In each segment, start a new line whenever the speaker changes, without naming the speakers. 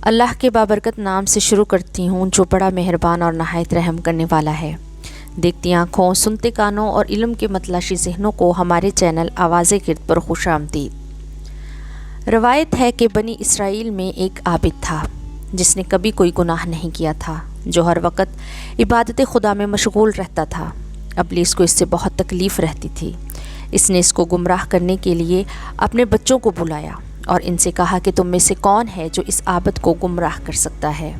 اللہ کے بابرکت نام سے شروع کرتی ہوں جو بڑا مہربان اور نہایت رحم کرنے والا ہے۔ دیکھتی آنکھوں، سنتے کانوں اور علم کے متلاشی ذہنوں کو ہمارے چینل آواز گرد پر خوش آمدید۔ روایت ہے کہ بنی اسرائیل میں ایک عابد تھا جس نے کبھی کوئی گناہ نہیں کیا تھا، جو ہر وقت عبادت خدا میں مشغول رہتا تھا۔ ابلیس کو اس سے بہت تکلیف رہتی تھی۔ اس نے اس کو گمراہ کرنے کے لیے اپنے بچوں کو بلایا اور ان سے کہا کہ تم میں سے کون ہے جو اس عابد کو گمراہ کر سکتا ہے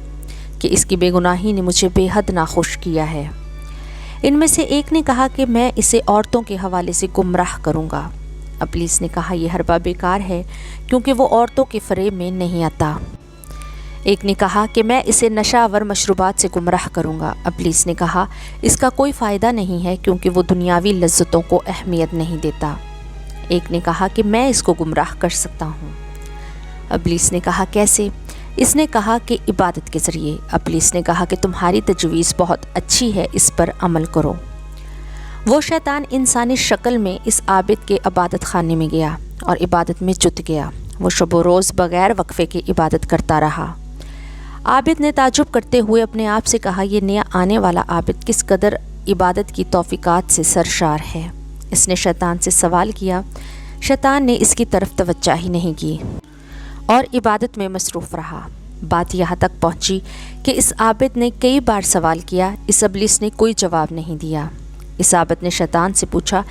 کہ اس کی بے گناہی نے مجھے بے حد ناخوش کیا ہے۔ ان میں سے ایک نے کہا کہ میں اسے عورتوں کے حوالے سے گمراہ کروں گا۔ ابلیس نے کہا یہ حربہ بیکار ہے کیونکہ وہ عورتوں کے فریب میں نہیں آتا۔ ایک نے کہا کہ میں اسے نشہ آور مشروبات سے گمراہ کروں گا۔ ابلیس نے کہا اس کا کوئی فائدہ نہیں ہے کیونکہ وہ دنیاوی لذتوں کو اہمیت نہیں دیتا۔ ایک نے کہا کہ میں اس کو گمراہ کر سکتا ہوں۔ ابلیس نے کہا کیسے؟ اس نے کہا کہ عبادت کے ذریعے۔ ابلیس نے کہا کہ تمہاری تجویز بہت اچھی ہے، اس پر عمل کرو۔ وہ شیطان انسانی شکل میں اس عابد کے عبادت خانے میں گیا اور عبادت میں جت گیا۔ وہ شب و روز بغیر وقفے کے عبادت کرتا رہا۔ عابد نے تعجب کرتے ہوئے اپنے آپ سے کہا یہ نیا آنے والا عابد کس قدر عبادت کی توفیقات سے سرشار ہے۔ اس نے شیطان سے سوال کیا۔ شیطان نے اس کی طرف توجہ ہی نہیں کی اور عبادت میں مصروف رہا۔ بات یہاں تک پہنچی کہ اس عابد نے کئی بار سوال کیا، اس ابلیس نے کوئی جواب نہیں دیا۔ اس عابد نے شیطان سے پوچھا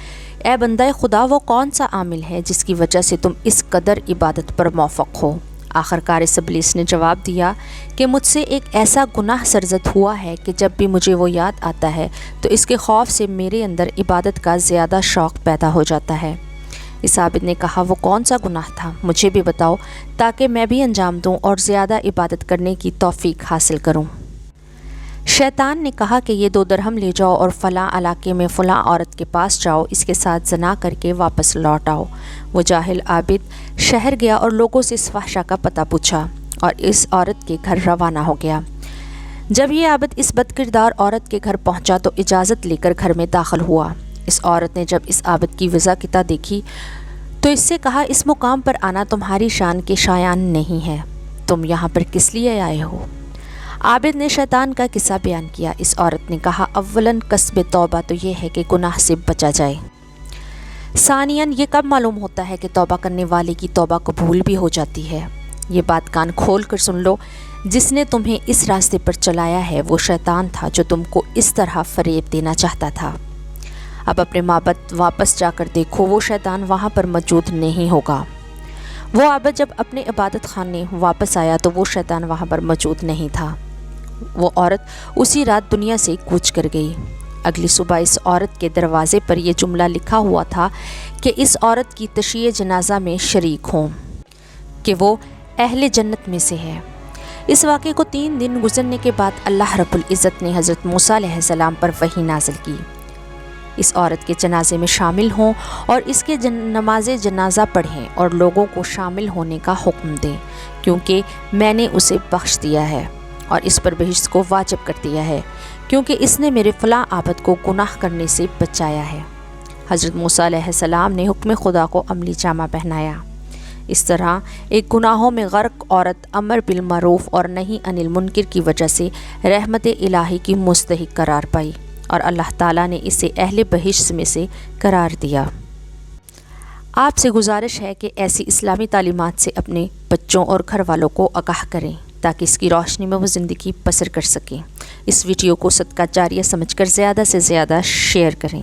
اے بندہ خدا، وہ کون سا عامل ہے جس کی وجہ سے تم اس قدر عبادت پر موفق ہو؟ آخرکار اس ابلیس نے جواب دیا کہ مجھ سے ایک ایسا گناہ سرزد ہوا ہے کہ جب بھی مجھے وہ یاد آتا ہے تو اس کے خوف سے میرے اندر عبادت کا زیادہ شوق پیدا ہو جاتا ہے۔ اس عابد نے کہا وہ کون سا گناہ تھا؟ مجھے بھی بتاؤ تاکہ میں بھی انجام دوں اور زیادہ عبادت کرنے کی توفیق حاصل کروں۔ شیطان نے کہا کہ یہ 2 درہم لے جاؤ اور فلاں علاقے میں فلاں عورت کے پاس جاؤ، اس کے ساتھ زنا کر کے واپس لوٹ آؤ۔ وہ جاہل عابد شہر گیا اور لوگوں سے اس فحشہ کا پتہ پوچھا اور اس عورت کے گھر روانہ ہو گیا۔ جب یہ عابد اس بد کردار عورت کے گھر پہنچا تو اجازت لے کر گھر میں داخل ہوا۔ اس عورت نے جب اس عابد کی وضاقتہ دیکھی تو اس سے کہا اس مقام پر آنا تمہاری شان کے شایان نہیں ہے، تم یہاں پر کس لیے آئے ہو؟ عابد نے شیطان کا قصہ بیان کیا۔ اس عورت نے کہا اولاً کسب توبہ تو یہ ہے کہ گناہ سے بچا جائے، ثانیاً یہ کب معلوم ہوتا ہے کہ توبہ کرنے والے کی توبہ قبول بھی ہو جاتی ہے؟ یہ بات کان کھول کر سن لو، جس نے تمہیں اس راستے پر چلایا ہے وہ شیطان تھا جو تم کو اس طرح فریب دینا چاہتا تھا۔ اب اپنے معبد واپس جا کر دیکھو، وہ شیطان وہاں پر موجود نہیں ہوگا۔ وہ عابد جب اپنے عبادت خانے واپس آیا تو وہ شیطان وہاں پر موجود نہیں تھا۔ وہ عورت اسی رات دنیا سے کوچ کر گئی۔ اگلی صبح اس عورت کے دروازے پر یہ جملہ لکھا ہوا تھا کہ اس عورت کی تشییع جنازہ میں شریک ہوں کہ وہ اہل جنت میں سے ہے۔ اس واقعے کو 3 دن گزرنے کے بعد اللہ رب العزت نے حضرت موسیٰ علیہ السلام پر وحی نازل کی، اس عورت کے جنازے میں شامل ہوں اور اس کے نماز جنازہ پڑھیں اور لوگوں کو شامل ہونے کا حکم دیں، کیونکہ میں نے اسے بخش دیا ہے اور اس پر بہشت کو واجب کر دیا ہے، کیونکہ اس نے میرے فلاں عابد کو گناہ کرنے سے بچایا ہے۔ حضرت موسیٰ علیہ السلام نے حکم خدا کو عملی جامہ پہنایا۔ اس طرح ایک گناہوں میں غرق عورت امر بالمعروف اور نہی عن المنکر کی وجہ سے رحمت الہی کی مستحق قرار پائی اور اللہ تعالیٰ نے اسے اہل بہشت میں سے قرار دیا۔ آپ سے گزارش ہے کہ ایسی اسلامی تعلیمات سے اپنے بچوں اور گھر والوں کو آگاہ کریں تاکہ اس کی روشنی میں وہ زندگی بسر کر سکیں۔ اس ویڈیو کو صدقہ جاریہ سمجھ کر زیادہ سے زیادہ شیئر کریں۔